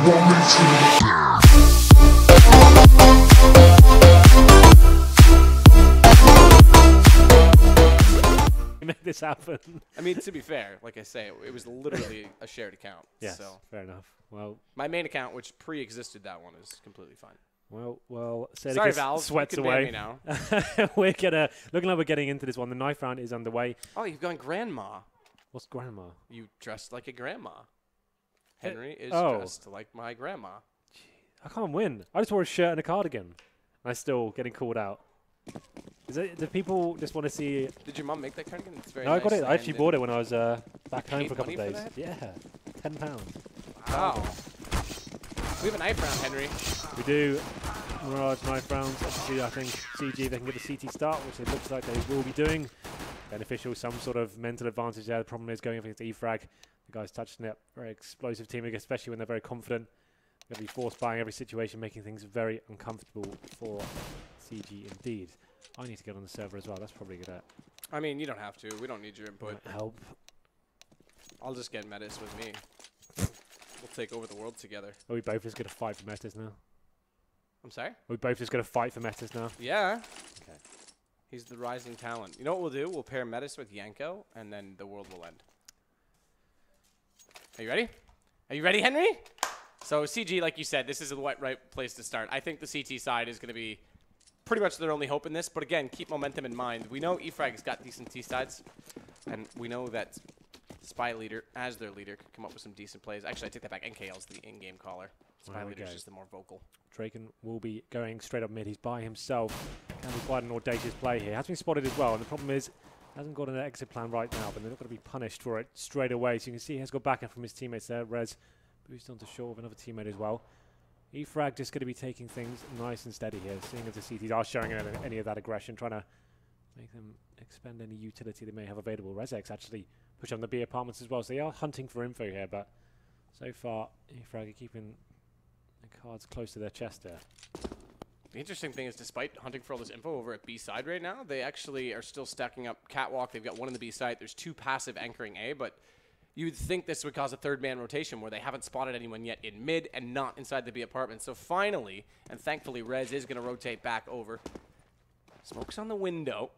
Make this happen. I mean, to be fair, like I say, it was literally a shared account. Yes, so fair enough. Well, my main account, which pre-existed that one, is completely fine. Well, sorry, Valve. Sweats you can away. ban me now. Looking like we're getting into this one. The knife round is underway. Oh, you've gone grandma. What's grandma? You dressed like a grandma. Henry is dressed like my grandma. I can't win. I just wore a shirt and a cardigan. And I'm still getting called out. Do people just want to see? Did your mom make that cardigan? It's very no, nice. I got it. I actually bought it when I was back home paid for a couple of money days. for Yeah, £10. Wow. We have a knife round, Henry. We do. Mirage knife rounds. Obviously, I think CG, they can get the CT start, which it looks like they will be doing. Beneficial, some sort of mental advantage there. The problem is going up against E-frag. The guys touching it. Very explosive team, especially when they're very confident. Going to be force buying every situation, making things very uncomfortable for CG indeed. I need to get on the server as well. That's probably good at. I mean, you don't have to. We don't need your input. Might help. I'll just get Metis with me. We'll take over the world together. Are we both just going to fight for Metis now? I'm sorry? Are we both just going to fight for Metis now? Yeah. Okay. He's the rising talent. You know what we'll do? We'll pair Metis with Yanko, and then the world will end. Are you ready? Are you ready, Henry? So CG, like you said, this is the right place to start. I think the CT side is going to be pretty much their only hope in this. But again, keep momentum in mind. We know E-frag's got decent T-sides, and we know that Spy Leader, as their leader, could come up with some decent plays. Actually, I take that back. NKL's the in-game caller. Spy Leader's just the more vocal. Draken will be going straight up mid. He's by himself. Can be quite an audacious play here. Has been spotted as well, and the problem is hasn't got an exit plan right now, but they're not going to be punished for it straight away. So you can see he has got backing from his teammates there. Rez boost onto short of another teammate as well. E-frag just going to be taking things nice and steady here, seeing if the CTs are showing any of that aggression, trying to make them expend any utility they may have available. Rezex actually push on the B apartments as well, so they are hunting for info here, but so far E-frag are keeping the cards close to their chest there. The interesting thing is, despite hunting for all this info over at B side right now, they actually are still stacking up Catwalk. They've got one in the B side. There's two passive anchoring A, but you would think this would cause a third man rotation where they haven't spotted anyone yet in mid and not inside the B apartment. So finally, and thankfully, Rez is going to rotate back over. Smoke's on the window.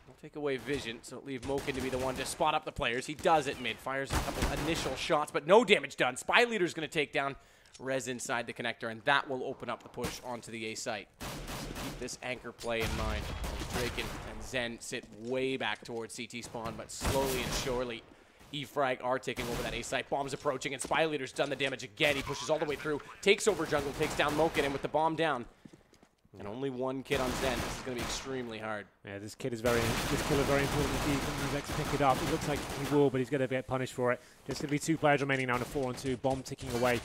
We'll take away vision, so leave Mokin to be the one to spot up the players. He does it mid. Fires a couple initial shots, but no damage done. Spy Leader's going to take down Rez inside the connector, and that will open up the push onto the A site. So keep this anchor play in mind. Draken and Zen sit way back towards CT spawn, but slowly and surely, E-frag are taking over that A site. Bomb's approaching, and Spy Leader's done the damage again. He pushes all the way through, takes over jungle, takes down Mokin, and with the bomb down, and only one kid on Zen, this is going to be extremely hard. Yeah, this kill is very important indeed. He's to pick it up. It looks like he will, but he's going to get punished for it. There's going to be 2 players remaining now in a 4-on-2. Bomb ticking away.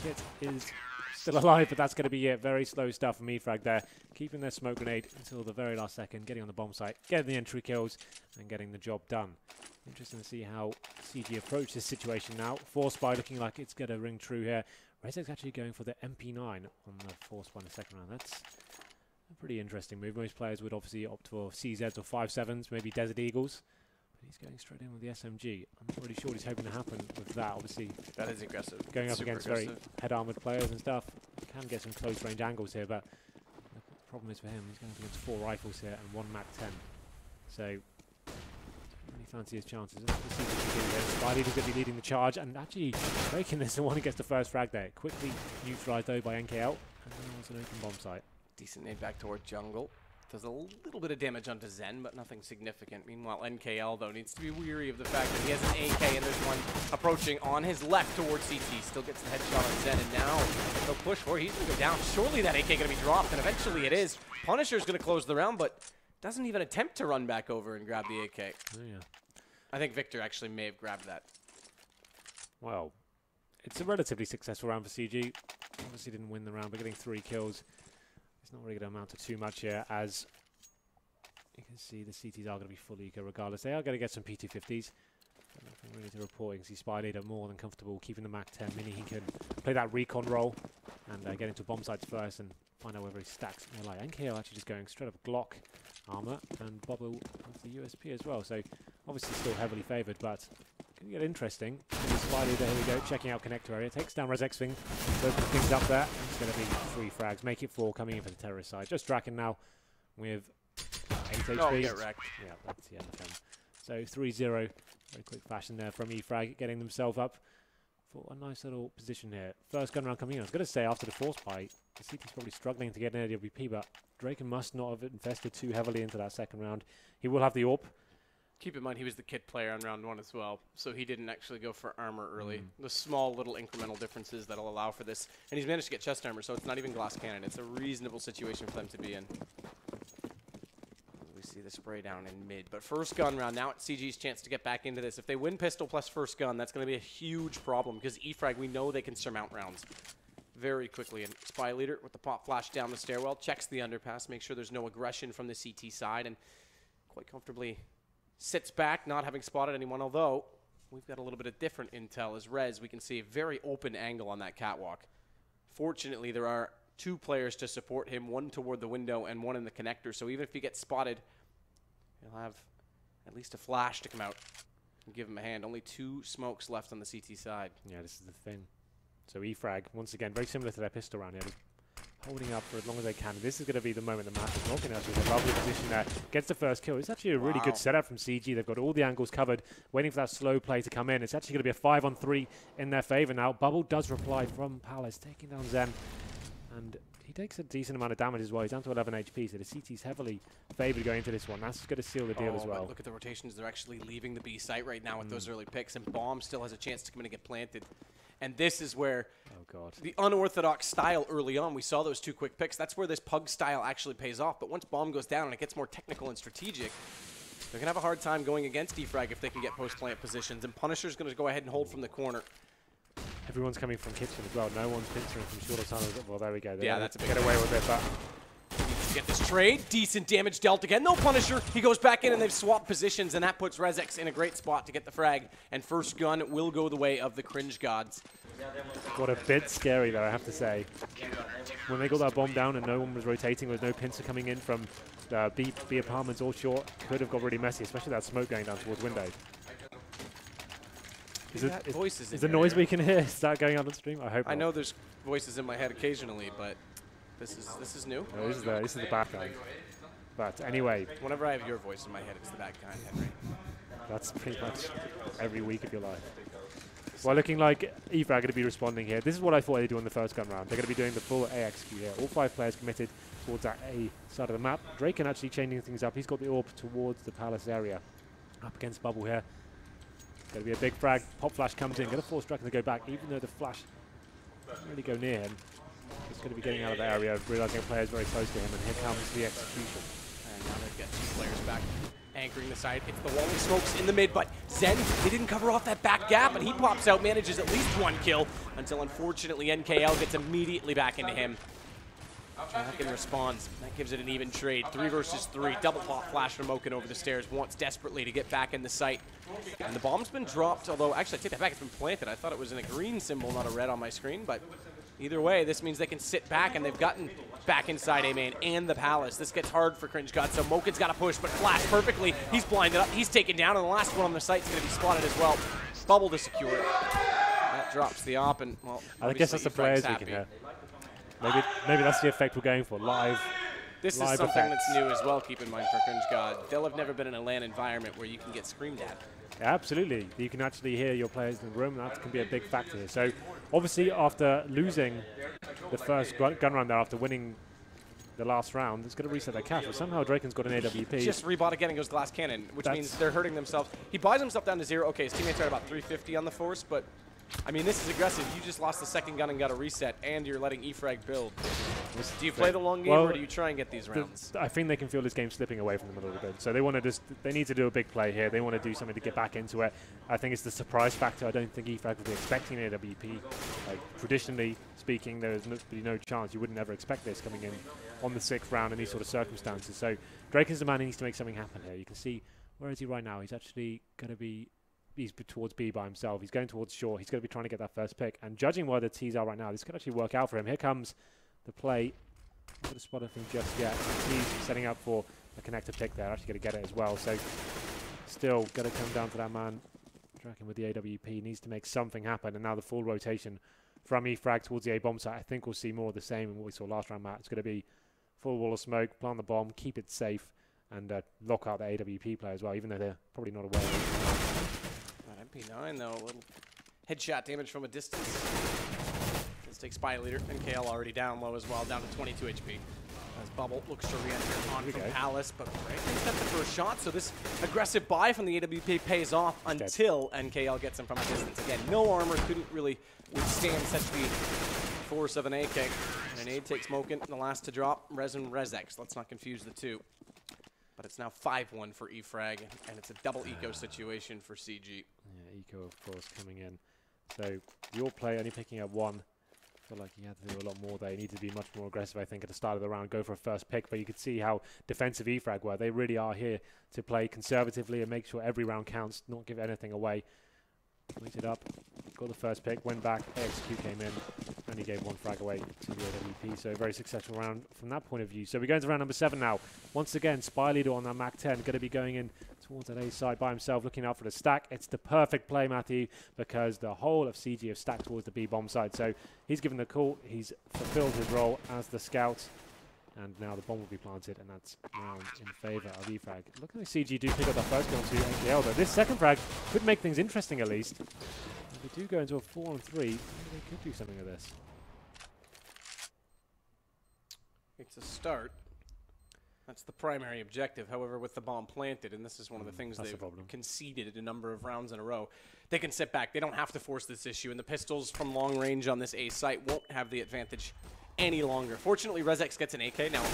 Kid is still alive, but that's going to be it. Very slow stuff from E-frag there. Keeping their smoke grenade until the very last second, getting on the bomb site, getting the entry kills, and getting the job done. Interesting to see how CG approach this situation now. Force Spy looking like it's going to ring true here. Rezek's actually going for the MP9 on the Force Spy in the second round. That's a pretty interesting move. Most players would obviously opt for CZs or 5.7s, maybe Desert Eagles. But he's going straight in with the SMG. I'm not really sure what he's hoping to happen with that. Obviously, that is aggressive. Going up against very head-armored players and stuff. He can get some close-range angles here, but the problem is for him, he's going up against 4 rifles here and 1 MAC-10. So, really fancy his chances. Spy Leader's going to be leading the charge and actually breaking this, the one who gets the first frag there. Quickly neutralized though by NKL, and then there's an open bomb site. Decent nade back toward jungle. Does a little bit of damage onto Zen, but nothing significant. Meanwhile, NKL, though, needs to be weary of the fact that he has an AK, and there's one approaching on his left towards CT. Still gets the headshot on Zen, and now they'll push for it. He's going to go down. Surely that AK going to be dropped, and eventually it is. Punisher's going to close the round, but doesn't even attempt to run back over and grab the AK. Oh, yeah. I think Victor actually may have grabbed that. Well, it's a relatively successful round for CG. Obviously didn't win the round, but getting 3 kills. It's not really going to amount to too much here, as you can see the CTs are going to be full eco regardless. They are going to get some PT50s. Nothing really to report. You can see Spy Leader more than comfortable keeping the MAC-10 mini. He can play that recon role and get into bomb sites first and find out whether he stacks. Like NKL actually just going straight up Glock armor and Bobble with the USP as well. So obviously still heavily favoured, but Gonna get interesting. Spidey there, here we go, checking out connector area. Takes down Res X-Wing, open things up there. It's gonna be 3 frags, make it 4 coming in for the terrorist side. Just Draken now with 8 HP. Oh, get wrecked. Yeah, that's the end of him. So 3-0, very quick fashion there from E-frag, getting themselves up for a nice little position here. First gun round coming in. I was going to say after the force bite, the CT's probably struggling to get an AWP, but Draken must not have invested too heavily into that second round. He will have the AWP. Keep in mind, he was the kit player on round 1 as well, so he didn't actually go for armor early. The small little incremental differences that'll allow for this. And he's managed to get chest armor, so it's not even glass cannon. It's a reasonable situation for them to be in. We see the spray down in mid. But first gun round, now it's CG's chance to get back into this. If they win pistol plus first gun, that's going to be a huge problem, because E-frag, we know they can surmount rounds very quickly. And Spy Leader with the pop flash down the stairwell, checks the underpass, makes sure there's no aggression from the CT side, and quite comfortably sits back, not having spotted anyone, although we've got a little bit of different intel. As Rez, we can see a very open angle on that catwalk. Fortunately, there are 2 players to support him, 1 toward the window and 1 in the connector, so even if he gets spotted, he'll have at least a flash to come out and give him a hand. Only 2 smokes left on the CT side. Yeah, this is the thing. So E-frag, once again, very similar to their pistol round here. Holding up for as long as they can. This is going to be the moment that matters. Knocking us with a lovely position there. Gets the first kill. It's actually a really good setup from CG. They've got all the angles covered, waiting for that slow play to come in. It's actually going to be a 5-on-3 in their favor now. Bubble does reply from Palace, taking down Zen. And he takes a decent amount of damage as well. He's down to 11 HP, so the CT's heavily favored going into this one. That's going to seal the deal as well. Look at the rotations. They're actually leaving the B site right now with those early picks, and Bomb still has a chance to come in and get planted. And this is where the unorthodox style early on, we saw those 2 quick picks. That's where this pug style actually pays off. But once Bomb goes down and it gets more technical and strategic, they're going to have a hard time going against E-frag if they can get post-plant positions. And Punisher's going to go ahead and hold from the corner. Everyone's coming from kitchen as well. No one's pincering from shorter tunnels. Well, there we go. Yeah, that's a big get away with it, but get this trade. Decent damage dealt again. No Punisher. He goes back in and they've swapped positions, and that puts Rezex in a great spot to get the frag. And first gun will go the way of the Cringe Gods. Got a bit scary though, I have to say. When they got that bomb down and no one was rotating, with no pincer coming in from B apartments or short, could have got really messy, especially that smoke going down towards window. Is the noise we can hear start going on stream? I hope. I know there's voices in my head occasionally, but this is new. No, this is the bad guy. But anyway, whenever I have your voice in my head, it's the bad guy, Henry. That's pretty much every week of your life. Well, looking like E-frag are going to be responding here. This is what I thought they'd do on the first gun round. They're going to be doing the full AXQ here. All 5 players committed towards that A side of the map. Draken actually changing things up. He's got the AWP towards the Palace area. Up against Bubble here. Going to be a big frag. Pop flash comes in. Going to force Draken to go back, even though the flash doesn't really go near him. He's going to be getting out of the area, realizing a player's very close to him, and here comes the execution. And now they've got 2 players back, anchoring the side. It's the walling smokes in the mid, but Zen, they didn't cover off that back gap, and he pops out, manages at least 1 kill, until unfortunately NKL gets immediately back into him. Draken responds. That gives it an even trade. 3 versus 3. Double pop flash from Oaken over the stairs. Wants desperately to get back in the site. And the bomb's been dropped, although actually I take that back. It's been planted. I thought it was in a green symbol, not a red on my screen. But either way, this means they can sit back, and they've gotten back inside A main and the Palace. This gets hard for Cringe God. So Moken's got to push, but flash perfectly. He's blinded up. He's taken down, and the last one on the site's going to be spotted as well. Bubble to secure it. That drops the op, and well, I guess that's the players we can hear. Maybe that's the effect we're going for, live. This is something that's new as well, keep in mind, for Cringe God. They'll have never been in a LAN environment where you can get screamed at. Yeah, absolutely. You can actually hear your players in the room, and that can be a big factor here. So, obviously, after losing the first gun round there, after winning the last round, it's going to reset their cash. But somehow Draken's got an AWP. Just rebought again and goes glass cannon, which means they're hurting themselves. He buys himself down to 0. Okay, his teammates are at about 350 on the force, but I mean, this is aggressive. You just lost the second gun and got a reset, and you're letting E-frag build. Do you play the long game, or do you try and get these rounds? I think they can feel this game slipping away from them a little bit. So they want to they need to do a big play here. They want to do something to get back into it. I think it's the surprise factor. I don't think E-frag would be expecting an AWP. Like, traditionally speaking, there's no chance. You wouldn't ever expect this coming in on the 6th round in these sort of circumstances. So Draken's the man who needs to make something happen here. You can see, where is he right now? He's actually going to be... He's towards B by himself. He's going towards short. He's going to be trying to get that first pick. And judging where the T's are right now, this could actually work out for him. Here comes the play. Not going to spot anything just yet. He's setting up for a connector pick there. Actually going to get it as well. So still going to come down to that man. Draken with the AWP needs to make something happen, and now the full rotation from E-frag towards the A-bomb site. I think we'll see more of the same in what we saw last round, Matt. It's going to be full wall of smoke, plant the bomb, keep it safe, and lock out the AWP player as well, even though they're probably not aware of it. That MP9, though, a little headshot damage from a distance. Let's take Spy Leader, and KL already down low as well, down to 22 HP. As Bubble looks to re-enter on from Palace, but right stepped the first shot, so this aggressive buy from the AWP pays off until NKL gets him from a distance. Again, no armor, couldn't really withstand such the force of an AK. And an aid takes Moken, the last to drop, Rez and Rezex. Let's not confuse the two. But it's now 5-1 for E-frag, and it's a double eco situation for CG. Yeah, eco, of course, coming in. So your play only picking up one. I feel like he had to do a lot more there. He needed to be much more aggressive, I think, at the start of the round, go for a first pick. But you could see how defensive E-frag were. They really are here to play conservatively and make sure every round counts, not give anything away. Waited up, got the first pick, went back, AXQ came in, and he gave one frag away to the AWP. So a very successful round from that point of view. So we're going to round number 7 now. Once again, Spy Leader on that Mac 10, going to be going in towards that A side by himself, looking out for the stack. It's the perfect play, Matthew, because the whole of CG have stacked towards the B bomb side. So he's given the call, he's fulfilled his role as the scout, and now the bomb will be planted, and that's round in favour of E-frag. Look at CG do pick up that first kill to NKL, though. This second frag could make things interesting, at least. If they do go into a 4-on-3, maybe they could do something with this. It's a start. That's the primary objective. However, with the bomb planted, and this is one of the things they've conceded a number of rounds in a row, they can sit back. They don't have to force this issue, and the pistols from long range on this A site won't have the advantage any longer. Fortunately, Rezex gets an AK. Now,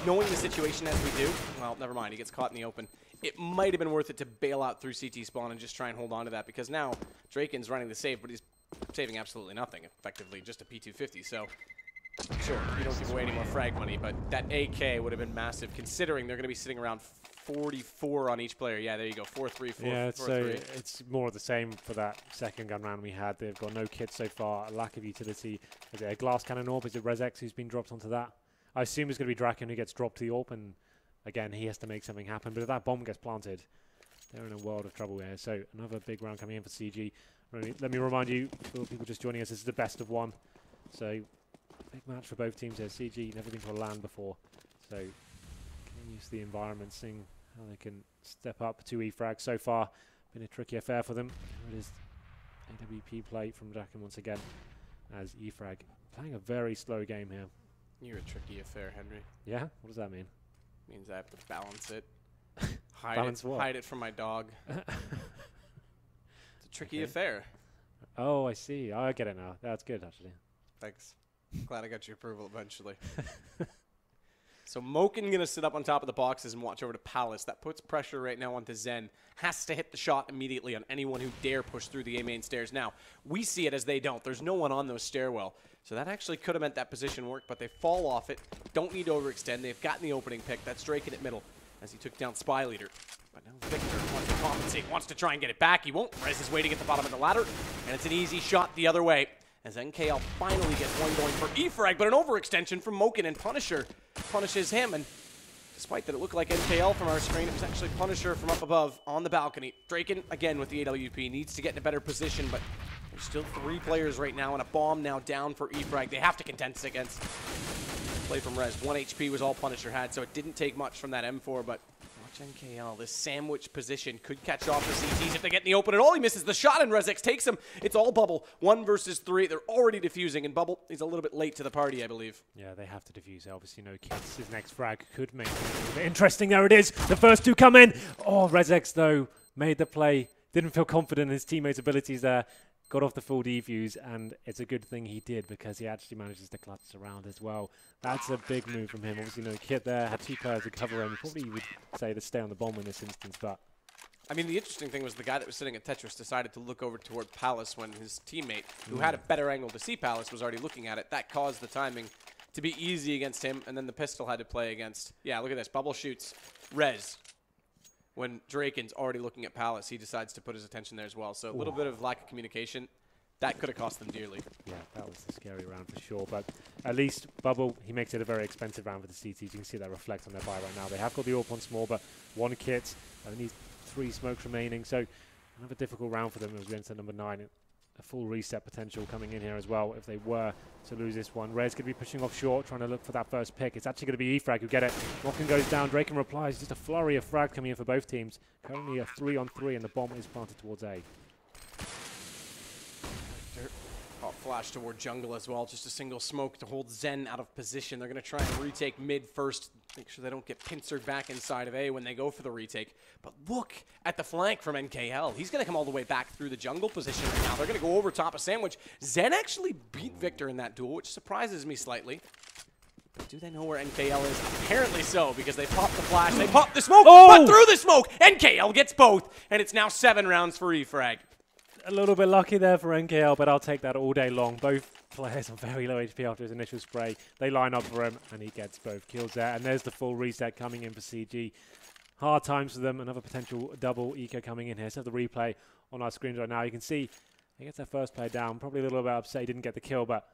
knowing the situation as we do, well, never mind. He gets caught in the open. It might have been worth it to bail out through CT spawn and just try and hold on to that, because now Draken's running the save, but he's saving absolutely nothing, effectively just a P250. So, sure, you don't give away any more frag money, but that AK would have been massive, considering they're going to be sitting around 44 on each player. Yeah, there you go, 4-3, 4-3. Yeah, so it's more of the same for that second gun round we had. They've got no kits so far, a lack of utility. Is it a glass cannon orb? Is it Rezex who's been dropped onto that? I assume it's going to be Draken who gets dropped to the AWP, and again, he has to make something happen. But if that bomb gets planted, they're in a world of trouble here. So another big round coming in for CG. Let me remind you, for people just joining us, this is the best of one. So big match for both teams here. CG never been to a LAN before, so getting used to the environment, seeing how they can step up to E-frag. So far, been a tricky affair for them. There it is, AWP play from Draken once again, as E-frag playing a very slow game here. You're a tricky affair, Henry. Yeah? What does that mean? Means I have to balance it. Hide it from my dog. It's a tricky affair. Oh, I see. I get it now. That's good, actually. Thanks. Glad I got your approval eventually. So Moken going to sit up on top of the boxes and watch over to Palace. That puts pressure right now onto Zen. Has to hit the shot immediately on anyone who dare push through the A main stairs. Now, we see it as they don't. There's no one on those stairwell. So that actually could have meant that position worked, but they fall off it. Don't need to overextend. They've gotten the opening pick. That's Draken at middle as he took down Spy Leader. But now Victor wants to compensate, wants to try and get it back. He won't. Rez is waiting at the bottom of the ladder, and it's an easy shot the other way as NKL finally gets one going for E-frag, but an overextension from Moken, and Punisher punishes him. And despite that it looked like NKL from our screen, it was actually Punisher from up above on the balcony. Draken, again with the AWP, needs to get in a better position, but there's still 3 players right now, and a bomb now down for E-frag. They have to contend against. Play from Rez. 1 HP was all Punisher had, so it didn't take much from that M4, but watch NKL. This sandwich position could catch off the CTs if they get in the open at all. He misses the shot, and Rezex takes him. It's all Bubble. 1 versus 3. They're already defusing, and Bubble is a little bit late to the party, I believe. Yeah, they have to defuse. Obviously, no kits. His next frag could make it a little bit interesting. There it is. The first 2 come in. Oh, Rezex, though, made the play. Didn't feel confident in his teammates' abilities there. Got off the full defuse, and it's a good thing he did, because he actually manages to clutch around as well. That's a big move from him. Obviously, no kit there. Had 2 players to cover him. Probably would say to stay on the bomb in this instance, but I mean, the interesting thing was the guy that was sitting at Tetris decided to look over toward Palace when his teammate, who had a better angle to see Palace, was already looking at it. That caused the timing to be easy against him, and then the pistol had to play against. Yeah, look at this. Bubble shoots Rez. When Draken's already looking at Palace, he decides to put his attention there as well. So a little bit of lack of communication. That could have cost them dearly. Yeah, that was a scary round for sure. But at least Bubble, he makes it a very expensive round for the CTs. You can see that reflect on their buy right now. They have got the AWP on small, but 1 kit. Only 3 smokes remaining. So Another difficult round for them as we enter number 9. A full reset potential coming in here as well if they were to lose this one. Red's going to be pushing off short, trying to look for that first pick. It's actually going to be E-frag who get it. Walken goes down, Draken replies. Just a flurry of frag coming in for both teams. Currently a 3-on-3 and the bomb is planted towards A. Hot flash toward jungle as well. Just a single smoke to hold Zen out of position. They're going to try and retake mid first. Make sure they don't get pincered back inside of A when they go for the retake. But look at the flank from NKL. He's going to come all the way back through the jungle position right now. They're going to go over top of Sandwich. Zen actually beat Victor in that duel, which surprises me slightly. But do they know where NKL is? Apparently so, because they popped the flash, they popped the smoke, but through the smoke, NKL gets both, and it's now 7 rounds for E-frag. A little bit lucky there for NKL, but I'll take that all day long. Both players are very low HP after his initial spray. They line up for him, and he gets both kills there. And there's the full reset coming in for CG. Hard times for them. Another potential double eco coming in here. So the replay on our screens right now. You can see he gets that first player down. Probably a little bit upset he didn't get the kill, but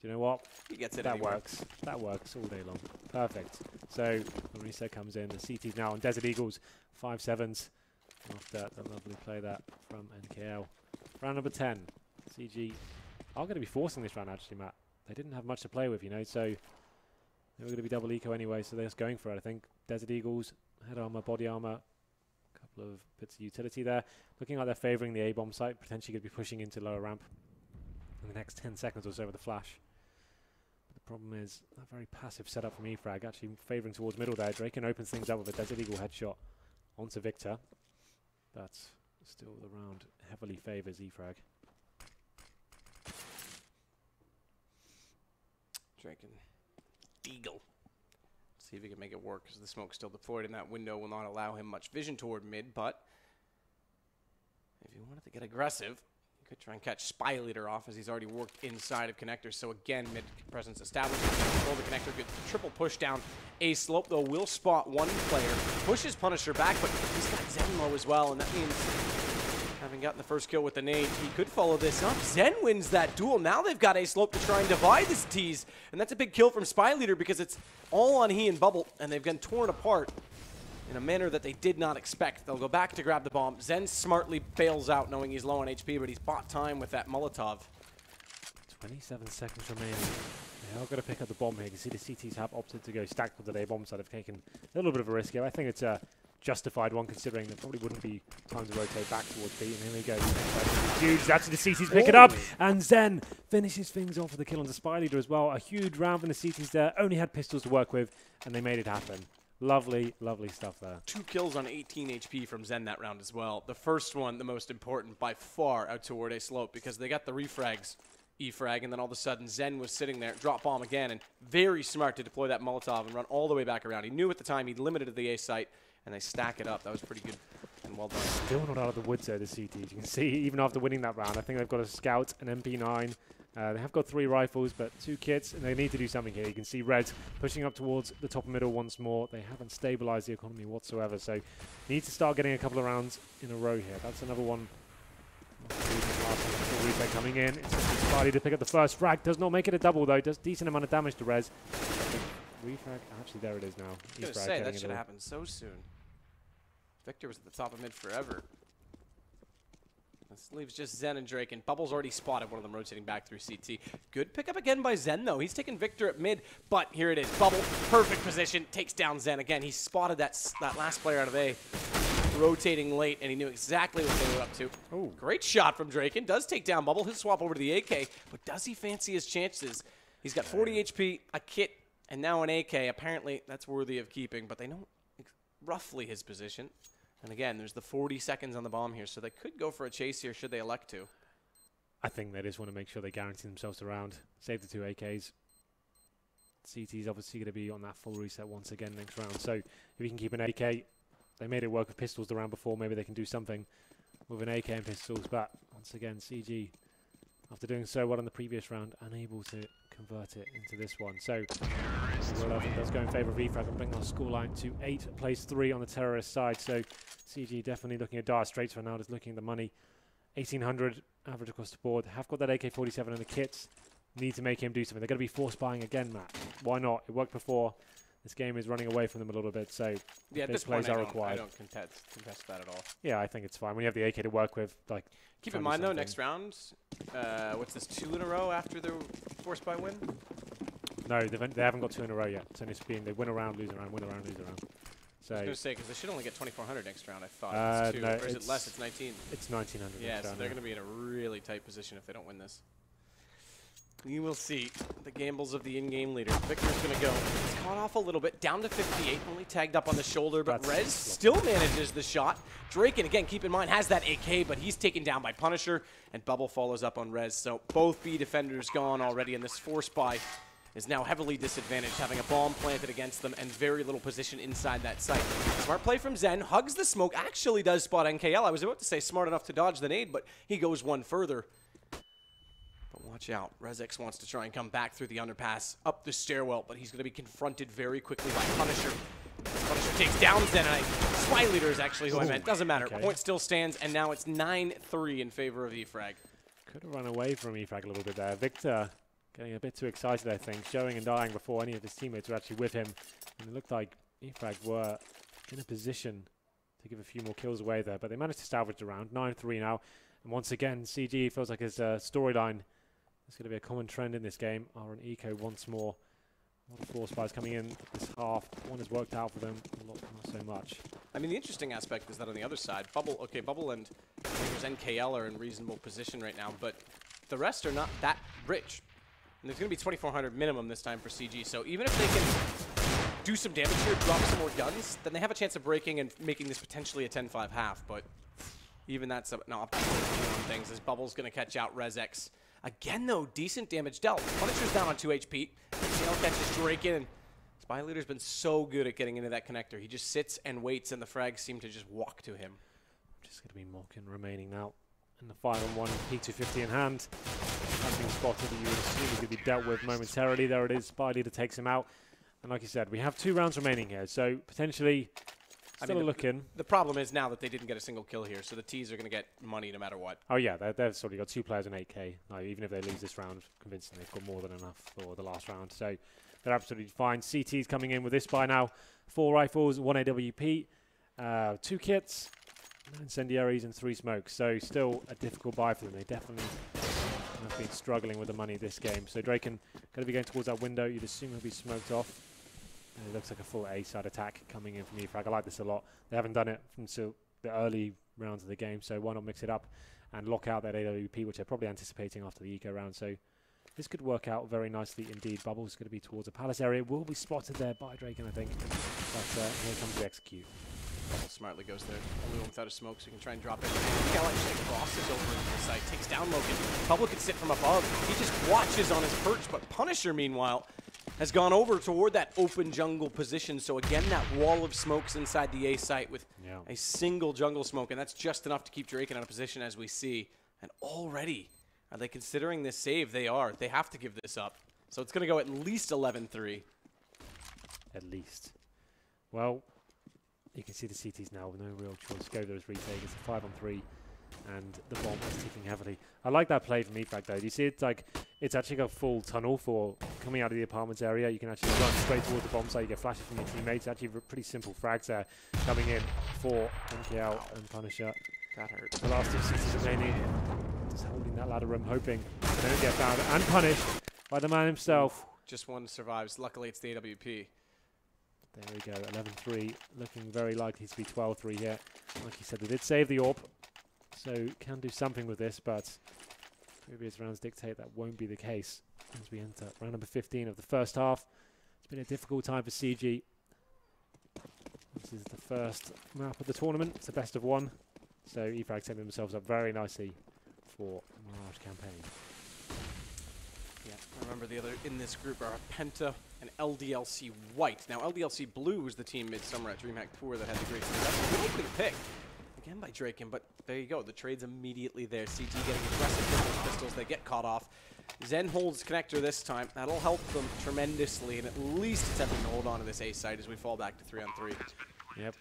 do you know what? He gets it That anyway. works. That works all day long. Perfect. So the reset comes in. The CT's now on Desert Eagles. 5-7s after the lovely play that from NKL. Round number 10. CG are going to be forcing this round, actually, Matt. They didn't have much to play with, you know, so they were going to be double eco anyway, so they're just going for it, I think. Desert Eagles, head armor, body armor, a couple of bits of utility there. Looking like they're favoring the A-bomb site, potentially going to be pushing into lower ramp in the next 10 seconds or so with the flash. But the problem is that very passive setup from E-frag, actually favoring towards middle there. Draken opens things up with a Desert Eagle headshot onto Victor. But still the round heavily favors E-frag. Draken. Eagle. See if he can make it work, because the smoke's still deployed in that window will not allow him much vision toward mid, but if he wanted to get aggressive, he could try and catch Spy Leader off, as he's already worked inside of connectors. So again, mid presence established. Control the connector, good triple push down. A slope, though, will spot one player. Pushes Punisher back, but he's got Zen low as well, and that means having gotten the first kill with the nade, he could follow this up. Zen wins that duel. Now they've got A slope to try and divide this tease, and that's a big kill from Spy Leader because it's all on he and Bubble, and they've been torn apart in a manner that they did not expect. They'll go back to grab the bomb. Zen smartly bails out knowing he's low on HP, but he's bought time with that Molotov. 27 seconds remaining. They are going to pick up the bomb here. You can see the CTs have opted to go stacked with the A bomb side. They've taken a little bit of a risk here. I think it's a justified one, considering there probably wouldn't be time to rotate back towards B. And here we go. Huge. Actually, the CTs pick it up. And Zen finishes things off with a kill on the Spy Leader as well. A huge round from the CTs there. Only had pistols to work with, and they made it happen. Lovely, lovely stuff there. 2 kills on 18 HP from Zen that round as well. The first one, the most important by far, out toward A slope, because they got the refrags, E-frag, and then all of a sudden Zen was sitting there, drop bomb again, and very smart to deploy that Molotov and run all the way back around. He knew at the time he'd limited the A site, and they stack it up. That was pretty good and well done. Still not out of the woods there, the CTs. You can see, even after winning that round, I think they've got a Scout, an MP9. They have got 3 rifles, but 2 kits, and they need to do something here. You can see Reds pushing up towards the top and middle once more. They haven't stabilized the economy whatsoever, so need to start getting a couple of rounds in a row here. That's another one. Replay coming in. It's Spidey to pick up the first frag. Does not make it a double, though. Does decent amount of damage to Rez. Refrag. Actually, there it is now. I was going to say, that should have happened so soon. Victor was at the top of mid forever. This leaves just Zen and Drake, and Bubble's already spotted one of them rotating back through CT. Good pickup again by Zen, though. He's taking Victor at mid, but here it is. Bubble, perfect position, takes down Zen. Again, he spotted that last player out of A, rotating late, and he knew exactly what they were up to. Oh, great shot from Drake, and does take down Bubble. He'll swap over to the AK, but does he fancy his chances? He's got 40 HP, a kit, and now an AK. Apparently, that's worthy of keeping, but they know roughly his position. And again, there's the 40 seconds on the bomb here, so they could go for a chase here should they elect to. I think they just want to make sure they guarantee themselves a round. Save the 2 AKs. CT's obviously going to be on that full reset once again next round. So if you can keep an AK, they made it work with pistols the round before. Maybe they can do something with an AK and pistols. But once again, CG, after doing so well in the previous round, unable to convert it into this one. So I think does go in favour of E-frag and bring our scoreline to 8, plays 3 on the terrorist side. So CG definitely looking at dire straits for now, just looking at the money. 1800 average across the board. Have got that AK-47 in the kits. Need to make him do something. They're going to be force buying again, Matt. Why not? It worked before. This game is running away from them a little bit, so Yeah, at big this plays point, are I required. don't contest that at all. Yeah, I think it's fine. When you have the AK to work with, like... Keep try in and do mind, though, something. next round, what's this, 2 in a row after the force buy win? No, they haven't got 2 in a row yet. It's only been they win a round, lose a round, win a round, lose a round. So I was going to say, because they should only get 2,400 next round, I thought. It's 2. no, Or is it less? It's 19. It's 1900. Yeah, so they're going to be in a really tight position if they don't win this. You will see the gambles of the in-game leader. Victor's going to go. He's caught off a little bit, down to 58, only tagged up on the shoulder, but That's Rez still manages the shot. Drake, and again, keep in mind, has that AK, but he's taken down by Punisher, and Bubble follows up on Rez. So both B defenders gone already, and this force buy is now heavily disadvantaged, having a bomb planted against them and very little position inside that site. Smart play from Zen, hugs the smoke, actually does spot NKL. I was about to say smart enough to dodge the nade, but he goes one further. Watch out. Rezex wants to try and come back through the underpass, up the stairwell, but he's going to be confronted very quickly by Punisher. Punisher takes down Zenite. Spy Leader is actually who I meant. Doesn't matter. Okay. Point still stands, and now it's 9-3 in favor of E-frag. Could have run away from E-frag a little bit there. Victor getting a bit too excited, I think, showing and dying before any of his teammates were actually with him. And it looked like E-frag were in a position to give a few more kills away there, but they managed to salvage the round. 9-3 now. And once again, CG feels like his storyline is going to be a common trend in this game. Are Eco once more. A lot of force buys coming in this half. One has worked out for them, not so much. I mean, the interesting aspect is that on the other side, Bubble and NKL are in reasonable position right now, but the rest are not that rich. And there's going to be 2,400 minimum this time for CG, so even if they can do some damage here, drop some more guns, then they have a chance of breaking and making this potentially a 10-5 half, but even that's an optimistic on things, as Bubble's going to catch out Rezex. Again, though, decent damage dealt. Punisher's down on 2 HP. HL catches Drake in. Spy Leader's been so good at getting into that connector. He just sits and waits, and the frags seem to just walk to him. Just going to be Malkin remaining now. And the final one, P250 in hand. Has been spotted, you would assume he could be dealt with momentarily. There it is, Spy Leader takes him out. And like you said, we have 2 rounds remaining here, so potentially still looking. The problem is now that they didn't get a single kill here, so the T's are going to get money no matter what. Oh yeah, they've sort of got 2 players in 8K. No, even if they lose this round, convincingly they've got more than enough for the last round. So they're absolutely fine. CT's coming in with this buy now. 4 rifles, 1 AWP, 2 kits, 9 incendiaries and 3 smokes. So still a difficult buy for them. They definitely have been struggling with the money this game. So Draken going to be going towards that window. You'd assume he'll be smoked off. It looks like a full A-side attack coming in from E-frag. I like this a lot. They haven't done it until the early rounds of the game, so why not mix it up and lock out that AWP, which they're probably anticipating after the eco round. So this could work out very nicely indeed. Bubble's going to be towards the palace area. Will be spotted there by Draken, I think. But here comes the execute. Bubble smartly goes there. Only one without a smoke, so you can try and drop it. Miguel actually crosses over into the site, takes down Logan. Bubble can sit from above. He just watches on his perch, but Punisher, meanwhile, has gone over toward that open jungle position. So again, that wall of smokes inside the A site with a single jungle smoke, and that's just enough to keep Drake in a position as we see. And already, are they considering this save? They are. They have to give this up. So it's going to go at least 11-3. At least. Well, you can see the CTs now with no real choice. Go there as retake. It's a 5-on-3. And the bomb is ticking heavily. I like that play from E-frag though. Do you see it? Like, it's actually got a full tunnel for coming out of the apartments area. You can actually run straight towards the bomb site. You get flashes from your teammates. Actually, pretty simple frags there coming in for NKL and Punisher. That hurt. The last 2 CTs remaining. Just holding that ladder room, hoping they don't get found and punished by the man himself. Just one survives. Luckily, it's the AWP. There we go, 11-3. Looking very likely to be 12-3 here. Like you said, they did save the AWP. So can do something with this, but previous rounds dictate that won't be the case as we enter round number 15 of the first half. It's been a difficult time for CG. This is the first map of the tournament. It's the best of 1. So E-frag setting themselves up very nicely for Mirage campaign. Yeah, remember the other in this group are Penta and LDLC White. Now LDLC Blue was the team midsummer at DreamHack Tour that had the great success. Good opening pick. Again by Draken, but there you go. The trade's immediately there. CT getting aggressive with those pistols. They get caught off. Zen holds connector this time. That'll help them tremendously, and at least attempting to hold on to this A site as we fall back to 3-on-3. Yep.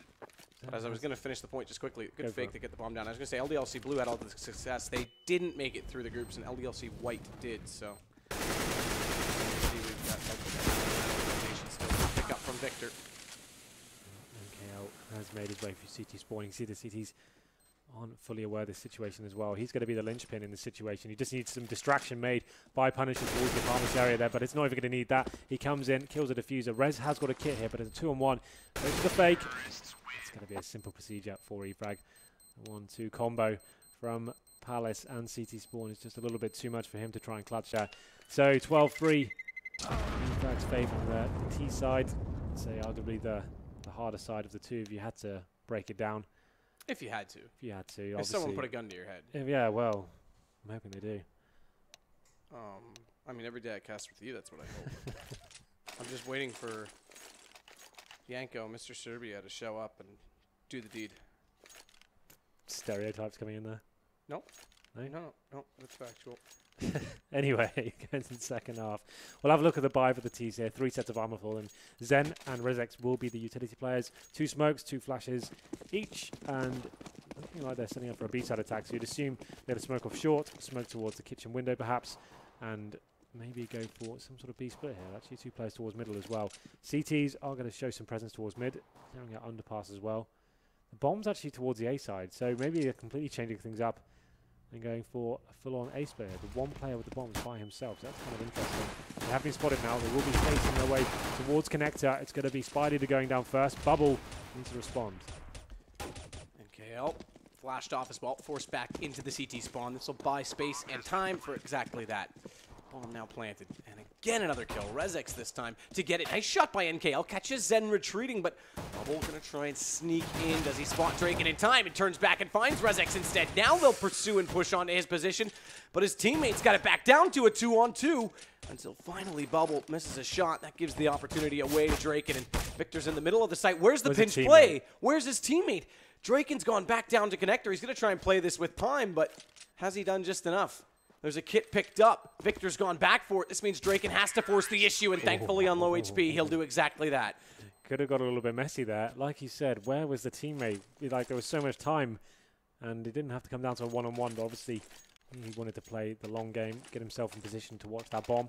As I was going to finish the point just quickly, good Go fake to get the bomb down. I was going to say LDLC Blue had all the success. They didn't make it through the groups, and LDLC White did, so. See, we've got still pickup from Victor. NKL has made his way through CT spawning. See the CTs aren't fully aware of this situation as well. He's going to be the linchpin in this situation. He just needs some distraction made by Punisher towards the apartments area there, but it's not even going to need that. He comes in, kills a diffuser. Rez has got a kit here, but it's a 2-on-1. Goes for the fake. It's going to be a simple procedure for E-frag. 1-2 combo from Palace and CT Spawn is just a little bit too much for him to try and clutch that. So 12-3. E-frag's favour on the T side. I'd say arguably the harder side of the two if you had to break it down. If you had to. If you had to, if someone put a gun to your head. Yeah, well, I'm hoping they do. I mean, every day I cast with you, that's what I hope. I'm just waiting for Yanko, Mr. Serbia, to show up and do the deed. Stereotypes coming in there? No. No? No, that's factual. Anyway, going to the second half. We'll have a look at the buy for the T's here. 3 sets of armor for them. Zen and Rezex will be the utility players. 2 smokes, 2 flashes each, and looking like they're setting up for a B-side attack. So you'd assume they're to smoke off short, smoke towards the kitchen window perhaps, and maybe go for some sort of B split here. Actually 2 players towards middle as well. CTs are going to show some presence towards mid, clearing out underpass as well. The bomb's actually towards the A side, so maybe they're completely changing things up and going for a full-on ace player. The one player with the bombs by himself. So that's kind of interesting. They have been spotted now. They will be facing their way towards connector. It's going to be Spidey going down first. Bubble needs to respond. NKL flashed off as well, forced back into the CT spawn. This will buy space and time for exactly that. Bomb now planted. And again another kill. Rezex this time to get it. Nice shot by NKL. Catches Zen retreating, but Bubble going to try and sneak in. Does he spot Draken in time? It turns back and finds Rezex instead. Now they'll pursue and push onto his position, but his teammates got it back down to a 2-on-2 until finally Bubble misses a shot. That gives the opportunity away to Draken, and Victor's in the middle of the site. Where's the pinch play? Where's his teammate? Draken's gone back down to connector. He's going to try and play this with time, but has he done just enough? There's a kit picked up. Victor's gone back for it. This means Draken has to force the issue, and thankfully on low HP, he'll do exactly that. Could have got a little bit messy there. Like you said, where was the teammate? Like, there was so much time, and he didn't have to come down to a one-on-one, but obviously he wanted to play the long game, get himself in position to watch that bomb.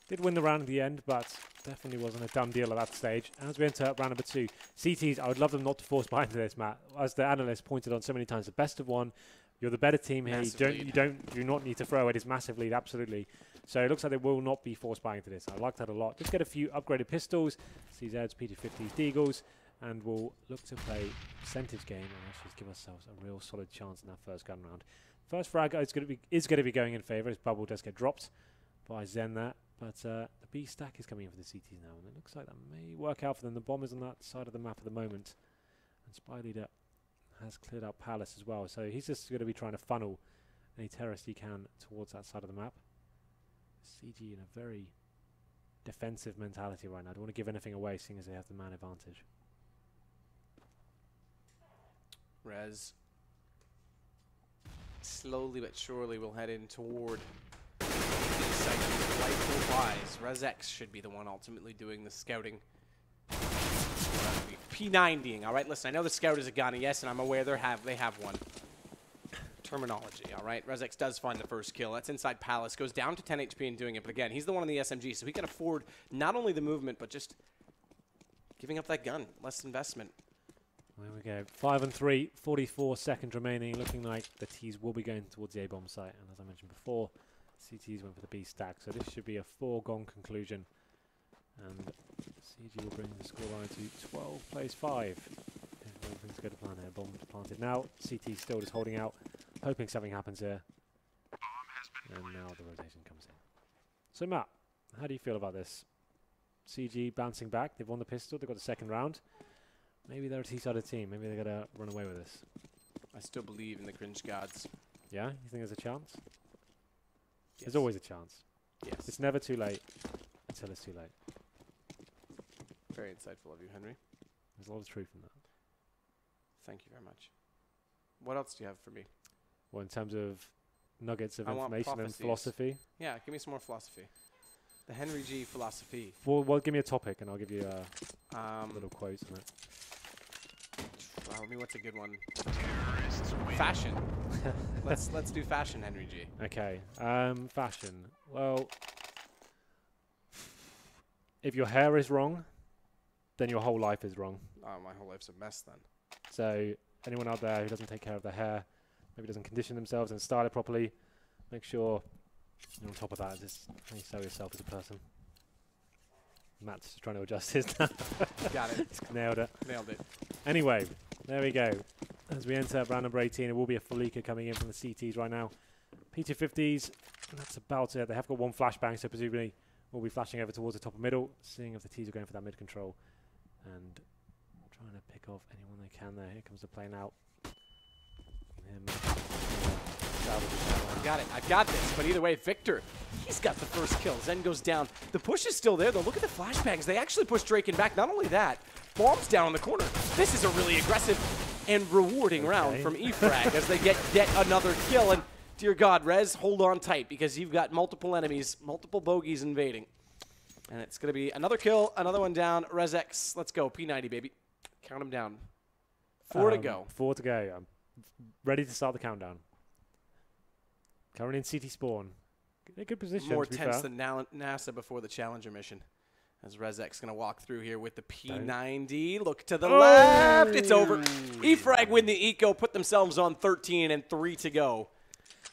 Did win the round in the end, but definitely wasn't a done deal at that stage. As we enter round number 2, CTs, I would love them not to force behind this, Matt. As the analyst pointed on so many times, the best of one. You're the better team here. You do not need to throw it. It's massive lead, absolutely. So it looks like they will not be forced buying into this. I like that a lot. Just get a few upgraded pistols, CZs, P250s, Deagles, and we'll look to play percentage game and actually give ourselves a real solid chance in that first gun round. First frag is going to be going in favour as Bubble does get dropped by Zen there. But the B stack is coming in for the CTs now, and it looks like that may work out for them. The bomb is on that side of the map at the moment, and Spy Leader has cleared out Palace as well, so he's just going to be trying to funnel any terrorist he can towards that side of the map. CG in a very defensive mentality right now. I don't want to give anything away, seeing as they have the man advantage. Rez slowly but surely will head in toward the delightful buys. Rezex should be the one ultimately doing the scouting. P90ing, all right? Listen, I know the scout is a gun, yes, and I'm aware they have one. Terminology, all right? Rezex does find the first kill. That's inside Palace. Goes down to 10 HP in doing it, but again, he's the one on the SMG, so he can afford not only the movement, but just giving up that gun. Less investment. There we go. 5-3, 44 seconds remaining. Looking like the T's will be going towards the A-bomb site, and as I mentioned before, CTs went for the B stack, so this should be a foregone conclusion. And CG will bring the scoreline to 12 plays 5. If everything's going to plan here. Bomb planted now. CT still just holding out, hoping something happens here. And now the rotation comes in. So Matt, how do you feel about this? CG bouncing back. They've won the pistol. They've got the second round. Maybe they're a T-sided team. Maybe they're going to run away with this. I still believe in the cringe gods. Yeah? You think there's a chance? Yes. There's always a chance. Yes. It's never too late until it's too late. Very insightful of you, Henry. There's a lot of truth in that. Thank you very much. What else do you have for me? Well, in terms of nuggets of information and philosophy? Yeah, give me some more philosophy. The Henry G philosophy. Well, give me a topic and I'll give you a little quote on it. I mean, what's a good one? Fashion. let's do fashion, Henry G. Okay. Fashion. Well, if your hair is wrong, then your whole life is wrong. Oh, my whole life's a mess then. So anyone out there who doesn't take care of their hair, maybe doesn't condition themselves and style it properly, make sure you're on top of that. Just how you sell yourself as a person. Matt's just trying to adjust his now. Got it. Nailed it. Nailed it. Anyway, there we go. As we enter round number 18, it will be a Felica coming in from the CTs right now. P250s, that's about it. They have got one flashbang, so presumably we'll be flashing over towards the top of middle, seeing if the T's are going for that mid control. And trying to pick off anyone they can there. Here comes the plane out. I've got this. But either way, Victor, he's got the first kill. Zen goes down. The push is still there, though. Look at the flashbangs. They actually push Draken back. Not only that, bombs down in the corner. This is a really aggressive and rewarding round from E-frag as they get yet another kill. And dear God, Rez, hold on tight because you've got multiple enemies, multiple bogeys invading. And it's going to be another kill, another one down. RezX, let's go. P90, baby. Count them down. 4 to go. 4 to go. I'm ready to start the countdown. Currently in CT spawn. In a good position. More tense than NASA before the Challenger mission. As RezX going to walk through here with the P90. Look to the left. It's over. E-frag win the eco, put themselves on 13 and 3 to go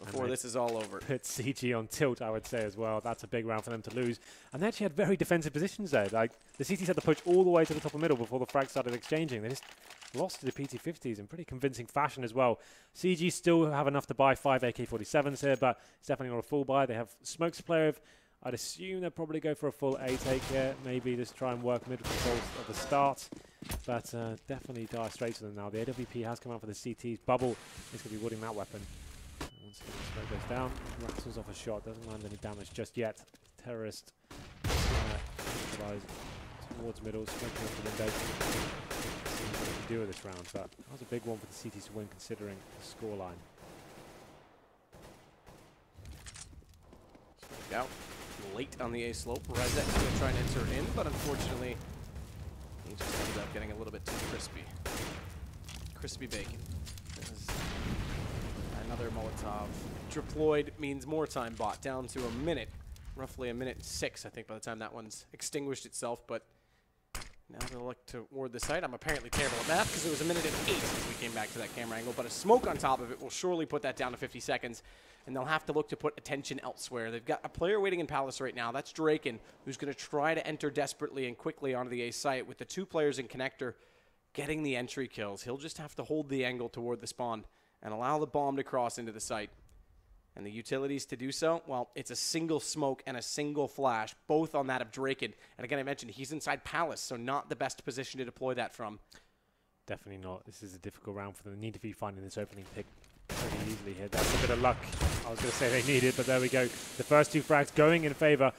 before this is all over. Put CG on tilt, I would say, as well. That's a big round for them to lose. And they actually had very defensive positions there. Like, the CTs had to push all the way to the top of middle before the frags started exchanging. They just lost to the PT50s in pretty convincing fashion as well. CG still have enough to buy 5 AK-47s here, but it's definitely not a full buy. They have smokes to play with. I'd assume they'll probably go for a full A take here. Maybe just try and work mid controls at the start. But definitely die straight to them now. The AWP has come out for the CTs. Bubble is going to be warding that weapon. Once again, the smoke goes down. Rattles off a shot. Doesn't land any damage just yet. Terrorist towards middle. Smoking off the window. See what they can do with this round. But that was a big one for the CTs to win considering the scoreline. Out late on the A slope. RezX going to try and enter in, but unfortunately, he just ended up getting a little bit too crispy. Crispy bacon. This is another Molotov. Deployed means more time bought, down to a minute. Roughly a minute and 6, I think, by the time that one's extinguished itself, but now they'll look toward the site. I'm apparently terrible at math because it was a minute and 8 as we came back to that camera angle, but a smoke on top of it will surely put that down to 50 seconds. And they'll have to look to put attention elsewhere. They've got a player waiting in Palace right now. That's Draken, who's going to try to enter desperately and quickly onto the A site with the 2 players in connector getting the entry kills. He'll just have to hold the angle toward the spawn and allow the bomb to cross into the site. And the utilities to do so, well, it's a single smoke and a single flash, both on that of Draken. And again, I mentioned he's inside Palace, so not the best position to deploy that from. Definitely not. This is a difficult round for them. They need to be finding this opening pick pretty easily here. That's a bit of luck. I was going to say they need it, but there we go. The first 2 frags going in favor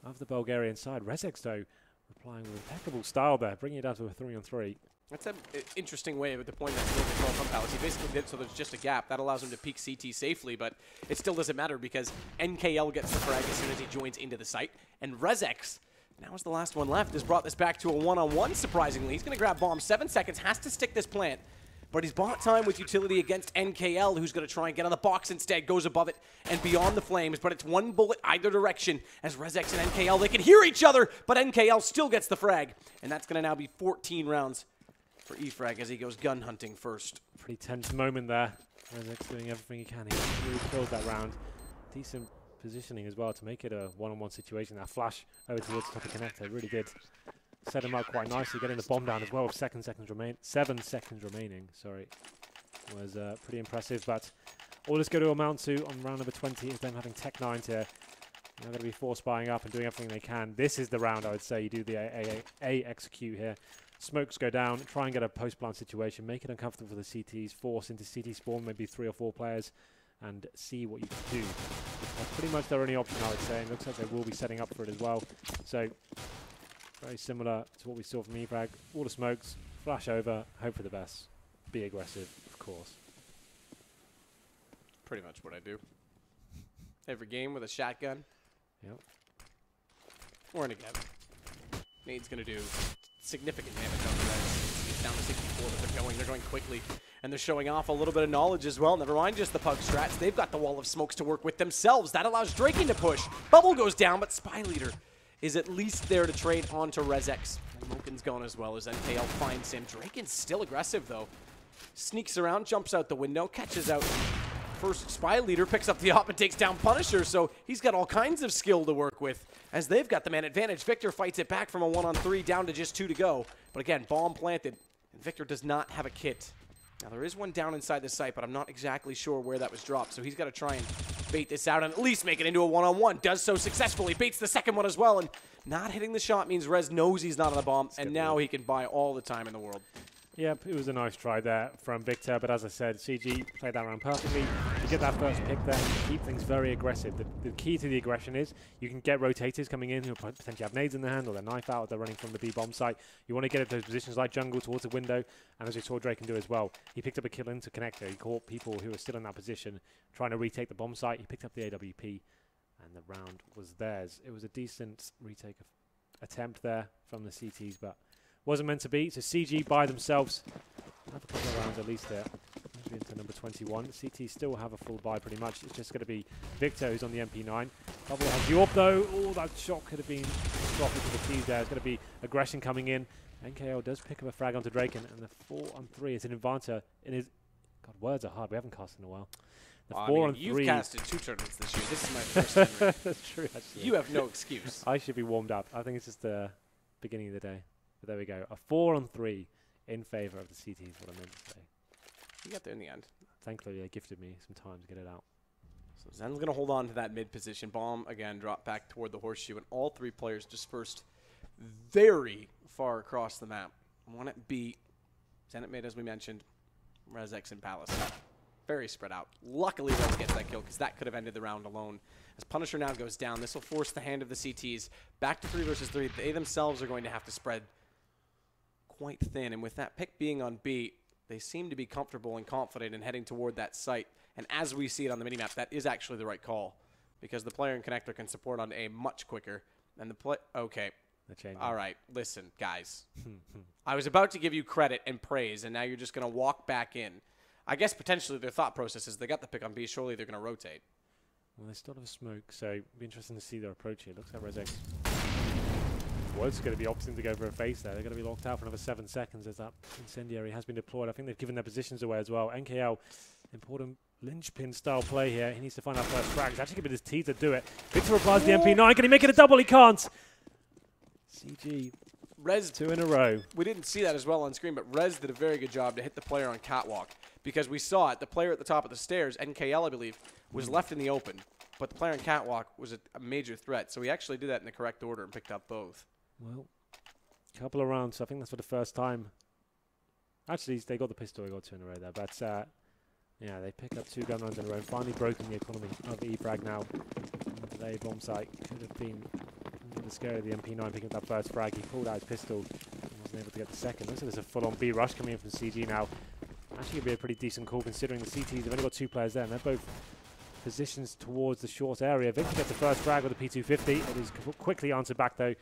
of the Bulgarian side. RezX, though, replying with impeccable style there, bringing it down to a 3-on-3. That's an interesting way of deploying that skill control from Palace. He basically did it so there's just a gap. That allows him to peek CT safely, but it still doesn't matter because NKL gets the frag as soon as he joins into the site. And RezX, now is the last one left, has brought this back to a 1-on-1, surprisingly. He's going to grab bomb. 7 seconds, has to stick this plant. But he's bought time with utility against NKL, who's going to try and get on the box instead, goes above it and beyond the flames. But it's 1 bullet either direction as RezX and NKL, they can hear each other, but NKL still gets the frag. And that's going to now be 14 rounds for E-frag as he goes gun hunting first. Pretty tense moment there. RezX doing everything he can. He really killed that round. Decent positioning as well to make it a 1-on-1 situation. That flash over towards the top of connector really did set him up quite nicely, getting the bomb down as well with 7 seconds remaining. Sorry, was pretty impressive. But all it's going to amount to on round number 20 is them having Tech 9 here. They're going to be force buying up and doing everything they can. This is the round I would say you do the A execute here. Smokes go down, try and get a post-plant situation, make it uncomfortable for the CTs, force into CT spawn, maybe 3 or 4 players, and see what you can do. That's pretty much their only option, I would say, and looks like they will be setting up for it as well. So, very similar to what we saw from E-frag. All the smokes, flash over, hope for the best. Be aggressive, of course. Pretty much what I do. Every game with a shotgun. Yep. Or in a gun. Nade's going to do significant damage on the Reds. It's down to 64, but they're going quickly. And they're showing off a little bit of knowledge as well. Never mind just the pug strats. They've got the wall of smokes to work with themselves. That allows Draken to push. Bubble goes down, but Spy Leader is at least there to trade onto Rezex. And Moken's gone as well as NKL finds him. Draken's still aggressive, though. Sneaks around, jumps out the window, catches out first spy leader, picks up the op and takes down Punisher, so he's got all kinds of skill to work with as they've got the man advantage. Victor fights it back from a 1-on-3 down to just 2 to go. But again, bomb planted, and Victor does not have a kit. Now, there is one down inside the site, but I'm not exactly sure where that was dropped, so he's got to try and bait this out and at least make it into a 1-on-1. Does so successfully, baits the second one as well, and not hitting the shot means Rez knows he's not on the bomb, and now he can buy all the time in the world. Yep, it was a nice try there from Victor, but as I said, CG played that round perfectly. You get that first pick there, and keep things very aggressive. The key to the aggression is you can get rotators coming in who potentially have nades in their hand or their knife out if they're running from the B-bomb site. You want to get at those positions like jungle towards the window, and as we saw Drake can do as well, he picked up a kill into connector. He caught people who were still in that position trying to retake the bomb site. He picked up the AWP, and the round was theirs. It was a decent retake attempt there from the CTs, but wasn't meant to be. So CG by themselves have a couple of rounds at least there. Maybe into number 21. CT still have a full buy pretty much. It's just going to be Victor who's on the MP9. Bubble has the AWP though. Oh, that shot could have been dropped into the T's there. It's going to be aggression coming in. NKL does pick up a frag onto Draken, and the 4-on-3 is an Invanta in his. God, words are hard. We haven't cast in a while. The 4-on-3. You've casted 2 tournaments this year. This is my first time. That's true, actually. You have no excuse. I should be warmed up. I think it's just the beginning of the day. But there we go. A 4-on-3 in favour of the CT is what I meant to say. You got there in the end. Thankfully, they gifted me some time to get it out. So Zen's going to hold on to that mid position. Bomb, again, drop back toward the horseshoe. And all 3 players dispersed very far across the map. One at B. Zen at mid, as we mentioned. Rezex and Palace. Very spread out. Luckily, Rez gets that kill because that could have ended the round alone. As Punisher now goes down, this will force the hand of the CTs back to 3 versus 3. They themselves are going to have to spread quite thin, and with that pick being on B, they seem to be comfortable and confident in heading toward that site. And as we see it on the minimap, that is actually the right call because the player in connector can support on A much quicker. And the play, okay, all right, listen, guys. I was about to give you credit and praise, and now you're just going to walk back in. I guess potentially their thought process is they got the pick on B, surely they're going to rotate. Well, they still have a smoke, so it'll be interesting to see their approach here. Looks like Rezex was going to be opting to go for a face there. They're going to be locked out for another 7 seconds as that incendiary has been deployed. I think they've given their positions away as well. NKL, important linchpin style play here. He needs to find out first frag. It's actually going to be his T to do it. Victor applies the MP9. Can he make it a double? He can't. CG. Rez 2 in a row. We didn't see that as well on screen, but Rez did a very good job to hit the player on catwalk because we saw it. The player at the top of the stairs, NKL, I believe, was left in the open, but the player on catwalk was a major threat. So he actually did that in the correct order and picked up both. Well, a couple of rounds. So I think that's for the first time. Actually, they got the pistol. They got 2 in a row there. But, yeah, they pick up 2 gun runs in a row. Finally broken the economy of E-frag now. They bomb site could have been the scare of the MP9 picking up that first frag. He pulled out his pistol and wasn't able to get the second. Looks like there's a full-on B rush coming in from CG now. Actually going to be a pretty decent call considering the CTs have only got 2 players there, and they're both positions towards the short area. Victor gets the first frag with a P250. It is quickly answered back though.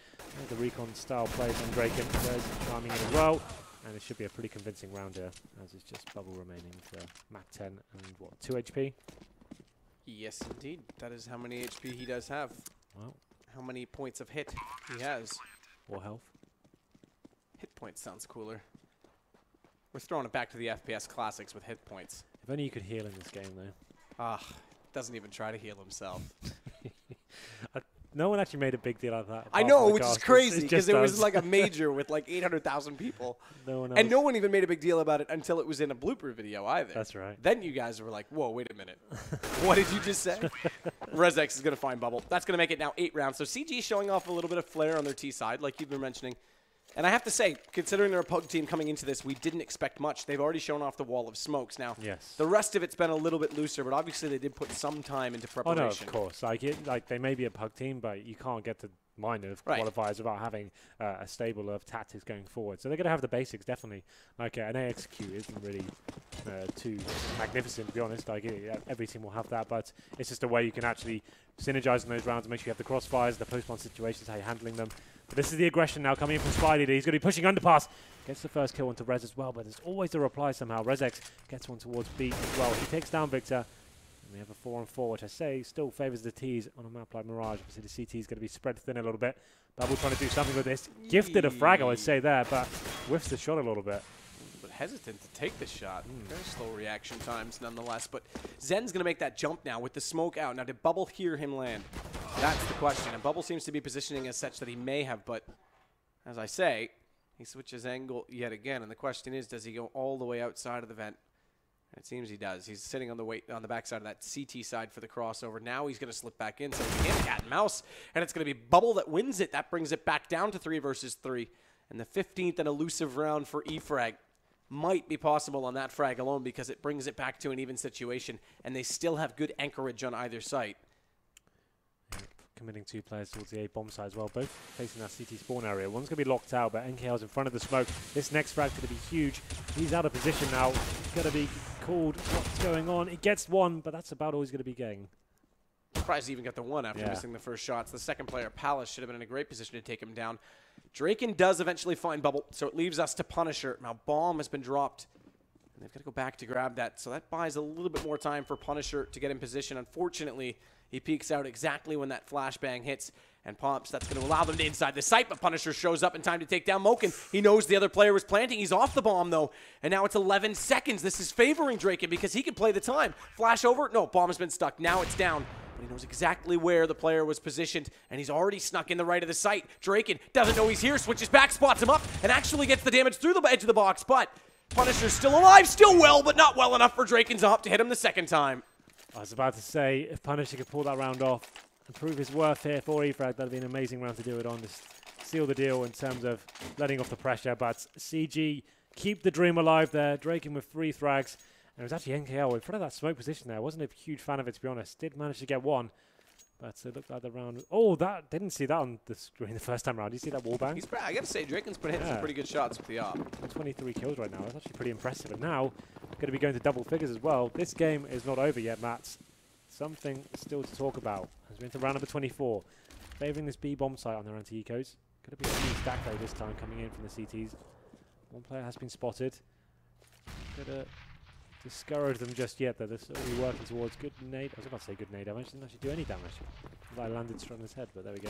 The recon style plays on Draken. There's charming in as well. And it should be a pretty convincing round here, as it's just bubble remaining for Mac 10 and what, 2 HP? Yes, indeed. That is how many HP he does have. Well, how many points of hit he has. Or health. Hit points sounds cooler. We're throwing it back to the FPS classics with hit points. If only you could heal in this game though. Ah, doesn't even try to heal himself. No one actually made a big deal out of that. I know, which is crazy because it was like a major with like 800,000 people. No one else. And no one even made a big deal about it until it was in a blooper video either. That's right. Then you guys were like, whoa, wait a minute. What did you just say? Rezex is going to find bubble. That's going to make it now 8 rounds. So CG showing off a little bit of flair on their T side, like you've been mentioning. And I have to say, considering they're a pug team coming into this, we didn't expect much. They've already shown off the wall of smokes. Now, yes, the rest of it's been a little bit looser, but obviously they did put some time into preparation. Oh, no, of course. Like they may be a pug team, but you can't get to mind of qualifiers without having a stable of tactics going forward. So they're going to have the basics, definitely. Like an AXQ isn't really too magnificent, to be honest. Like every team will have that, but it's just a way you can actually synergize in those rounds and make sure you have the crossfires, the post-spawn situations, how you're handling them. But this is the aggression now coming in from Spy Leader. He's going to be pushing underpass. Gets the first kill onto Rez as well, but there's always the reply somehow. Rezex gets one towards B as well. He takes down Victor. And we have a 4-on-4, which I say still favours the T's on a map like Mirage. Obviously, the CT is going to be spread thin a little bit. Bubble trying to do something with this. Gifted a frag, I would say there, but whiffs the shot a little bit. But hesitant to take the shot. Very slow reaction times nonetheless. But Zen's going to make that jump now with the smoke out. Now, did Bubble hear him land? That's the question. And Bubble seems to be positioning as such that he may have, but as I say, he switches angle yet again. And the question is, does he go all the way outside of the vent? And it seems he does. He's sitting on the backside of that CT side for the crossover. Now he's going to slip back in. So it's again cat and mouse. And it's going to be Bubble that wins it. That brings it back down to 3 versus 3. And the 15th and elusive round for E-frag might be possible on that frag alone because it brings it back to an even situation. And they still have good anchorage on either side. Committing 2 players towards the A bomb side as well, both facing that CT spawn area. One's going to be locked out, but NKL's in front of the smoke. This next frag's going to be huge. He's out of position now. He's going to be called. What's going on? He gets one, but that's about all he's going to be getting. Surprised he even got the one after missing the first shots. The second player, Palace, should have been in a great position to take him down. Draken does eventually find Bubble, so it leaves us to Punisher. Now, Bomb has been dropped, and they've got to go back to grab that. So that buys a little bit more time for Punisher to get in position. Unfortunately, he peeks out exactly when that flashbang hits and pops. That's going to allow them to inside the site, but Punisher shows up in time to take down Moken. He knows the other player was planting. He's off the bomb, though, and now it's 11 seconds. This is favoring Draken because he can play the time. Flash over. No, bomb has been stuck. Now it's down. But he knows exactly where the player was positioned, and he's already snuck in the right of the site. Draken doesn't know he's here, switches back, spots him up, and actually gets the damage through the edge of the box, but Punisher's still alive, still well, but not well enough for Draken's up to hit him the second time. I was about to say, if Punisher could pull that round off and prove his worth here for E-frag, that would be an amazing round to do it on. Just seal the deal in terms of letting off the pressure. But CG keep the dream alive there. Draken with 3 frags. And it was actually NKL in front of that smoke position there. I wasn't a huge fan of it, to be honest. Did manage to get one. But it looked like the round... Oh, that didn't see that on the screen the first time around. Did you see that wall bang? I got to say, Draken's been hitting some pretty good shots with the op. 23 kills right now. That's actually pretty impressive. And now, going to be going to double figures as well. This game is not over yet, Matt. Something still to talk about. As we're into round number 24. Favouring this B bomb site on their anti-ecos. Going to be a huge stack though this time coming in from the CTs. One player has been spotted. Going to discourage them just yet though. They're slowly working towards good nade. I was about to say good nade damage. Didn't actually do any damage. I landed straight on his head, but there we go.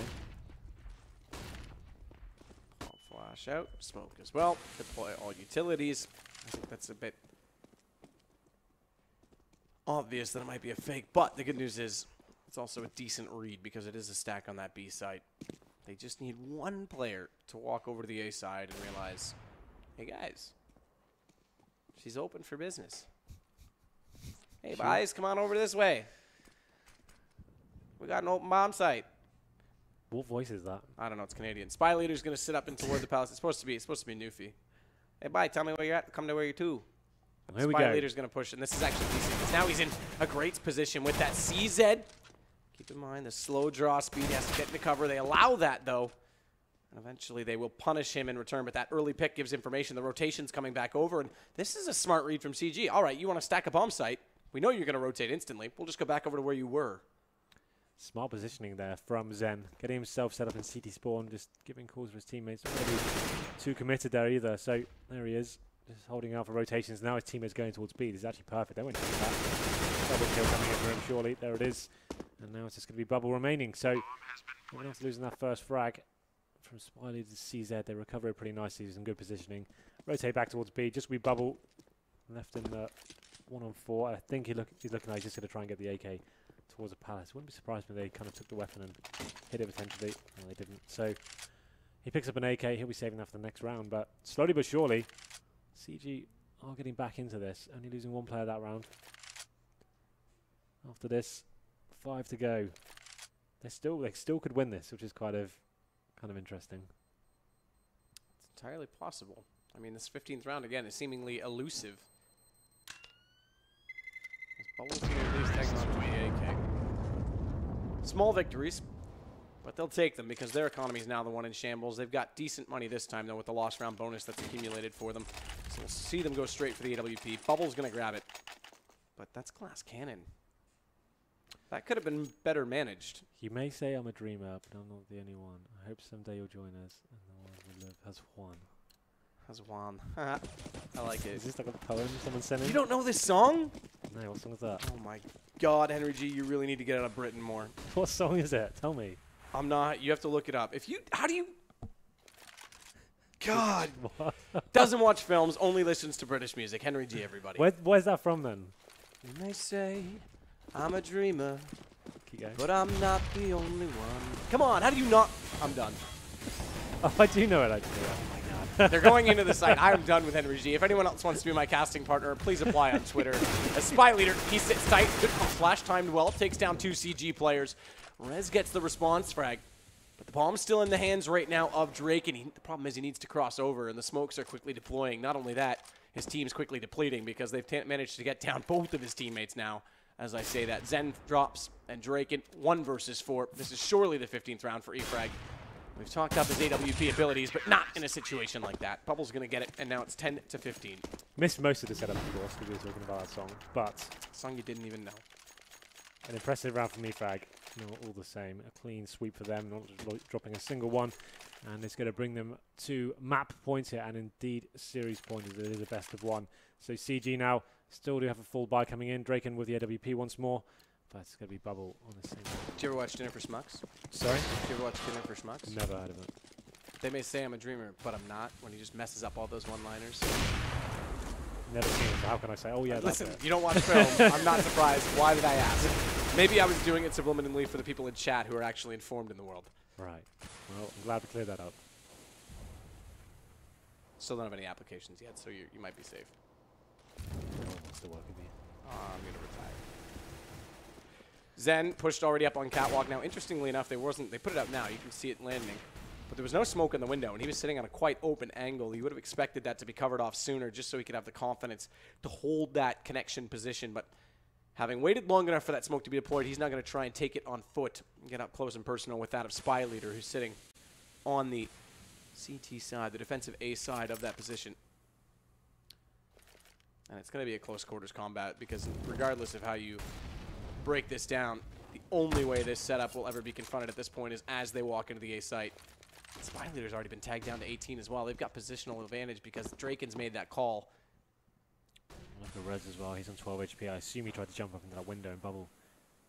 Flash out. Smoke as well. Deploy all utilities. I think that's a bit obvious that it might be a fake, but the good news is it's also a decent read because it is a stack on that B side. They just need one player to walk over to the A side and realize, hey guys, she's open for business. Hey guys, come on over this way. We got an open bomb site. What voice is that? I don't know. It's Canadian. Spy leader's going to sit up and toward the palace. It's supposed to be Newfie. Hey, bye. Tell me where you're at. Come to where you're to. Here we Spy go. leader's going to push, and this is actually decent because now he's in a great position with that CZ. Keep in mind the slow draw speed. He has to get into cover. They allow that, though. And eventually they will punish him in return, but that early pick gives information. The rotation's coming back over, and this is a smart read from CG. All right, you want to stack a bomb site. We know you're going to rotate instantly. We'll just go back over to where you were. Smart positioning there from Zen. Getting himself set up in CT spawn, just giving calls for his teammates. Not going to be too committed there either. So there he is, just holding out for rotations. Now his teammate's going towards speed. It's actually perfect. They won't do that. Double kill coming in for him, surely. There it is. And now it's just going to be Bubble remaining. So even after losing that first frag from Smiley to CZ, they recover it pretty nicely. Some good positioning. Rotate back towards B. Just be Bubble left in the 1-on-4. I think he's looking like he's just going to try and get the AK towards the palace. Wouldn't be surprised if they kind of took the weapon and hit it potentially. No, they didn't. So he picks up an AK. He'll be saving that for the next round. But slowly but surely, CG are getting back into this. Only losing one player that round. After this, 5 to go. They still could win this, which is kind of interesting. It's entirely possible. I mean, this 15th round again is seemingly elusive. Bubble's going to at least hang on to the AK. Small victories, but they'll take them because their economy is now the one in shambles. They've got decent money this time, though, with the lost round bonus that's accumulated for them. So we'll see them go straight for the AWP. Bubble's going to grab it, but that's glass cannon. That could have been better managed. You may say I'm a dreamer, but I'm not the only one. I hope someday you'll join us and the world will live as one. That's one. I like it. Is this like a poem someone sent in? You don't know this song? No, what song is that? Oh my God, Henry G, you really need to get out of Britain more. What song is it? Tell me. I'm not. You have to look it up. How do you? God. Doesn't watch films, only listens to British music. Henry G, everybody. Where's that from then? You may say I'm a dreamer, Keep going. but I'm not the only one. Come on, how do you not? I'm done. Oh, I do know it actually. Oh my God. They're going into the site. I'm done with Henry G. If anyone else wants to be my casting partner, please apply on Twitter. As Spy Leader, he sits tight. Good flash timed well. Takes down 2 CG players. Rez gets the response frag. But the bomb's still in the hands right now of Drake, and the problem is he needs to cross over, and the smokes are quickly deploying. Not only that, his team's quickly depleting because they've managed to get down both of his teammates now. As I say that, Zen drops, and Drake in 1 versus 4. This is surely the 15th round for E-frag. We've talked up his AWP abilities, but not in a situation like that. Bubble's going to get it, and now it's 10 to 15. Missed most of the setup, of course, because we were talking about that song, but Song you didn't even know. an impressive round from E-frag. No, all the same. A clean sweep for them, not dropping a single one. And it's going to bring them to map points here, and indeed series points. It is a best of 1. So CG now still do have a full buy coming in. Draken with the AWP once more. But it's going to be Bubble on the same. Did you ever watch Dinner for Schmucks? Sorry? Did you ever watch Dinner for Schmucks? Never heard of it. They may say I'm a dreamer, but I'm not, when he just messes up all those one-liners. Never seen it, so how can I say, oh yeah, Listen, that's it. you don't watch film. I'm not surprised. Why did I ask? Maybe I was doing it subliminally for the people in chat who are actually informed in the world. Right. Well, I'm glad to clear that up. Still don't have any applications yet, so you might be safe. No one wants to work with me. I'm going to retire. Zen pushed already up on catwalk. Now, interestingly enough, they put it up now. You can see it landing. But there was no smoke in the window, and he was sitting on a quite open angle. You would have expected that to be covered off sooner just so he could have the confidence to hold that connection position. But having waited long enough for that smoke to be deployed, he's now going to try and take it on foot and get up close and personal with that of Spy Leader, who's sitting on the CT side, the defensive A side of that position. And it's going to be a close quarters combat because regardless of how you break this down, the only way this setup will ever be confronted at this point is as they walk into the A site. Spy Leader's already been tagged down to 18 as well. They've got positional advantage because Draken's made that call. Look at Rez as well. He's on 12 HP. I assume he tried to jump up into that window and Bubble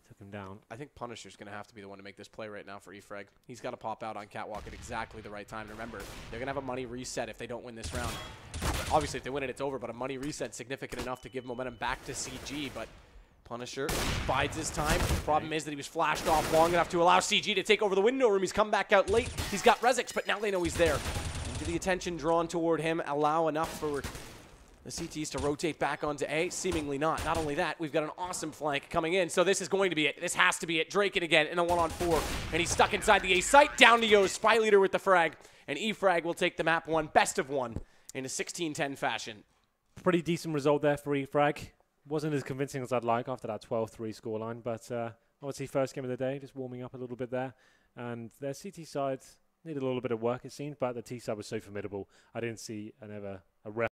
took him down. I think Punisher's going to have to be the one to make this play right now for E-frag. He's got to pop out on catwalk at exactly the right time. And remember, they're going to have a money reset if they don't win this round. Obviously, if they win it, it's over, but a money reset significant enough to give momentum back to CG. But Punisher bides his time. The problem is that he was flashed off long enough to allow CG to take over the window room. He's come back out late. He's got Rezix, but now they know he's there. And the attention drawn toward him allow enough for the CTs to rotate back onto A? Seemingly not. Not only that, we've got an awesome flank coming in, so this is going to be it. This has to be it. Draken again in a 1-on-4, and he's stuck inside the A site. Down to Yo, Spy Leader with the frag, and E-frag will take the map 1, best of 1, in a 16-10 fashion. Pretty decent result there for E-frag. Wasn't as convincing as I'd like after that 12-3 scoreline, but obviously first game of the day, just warming up a little bit there. And their CT side needed a little bit of work, it seemed, but the T side was so formidable. I didn't see a ref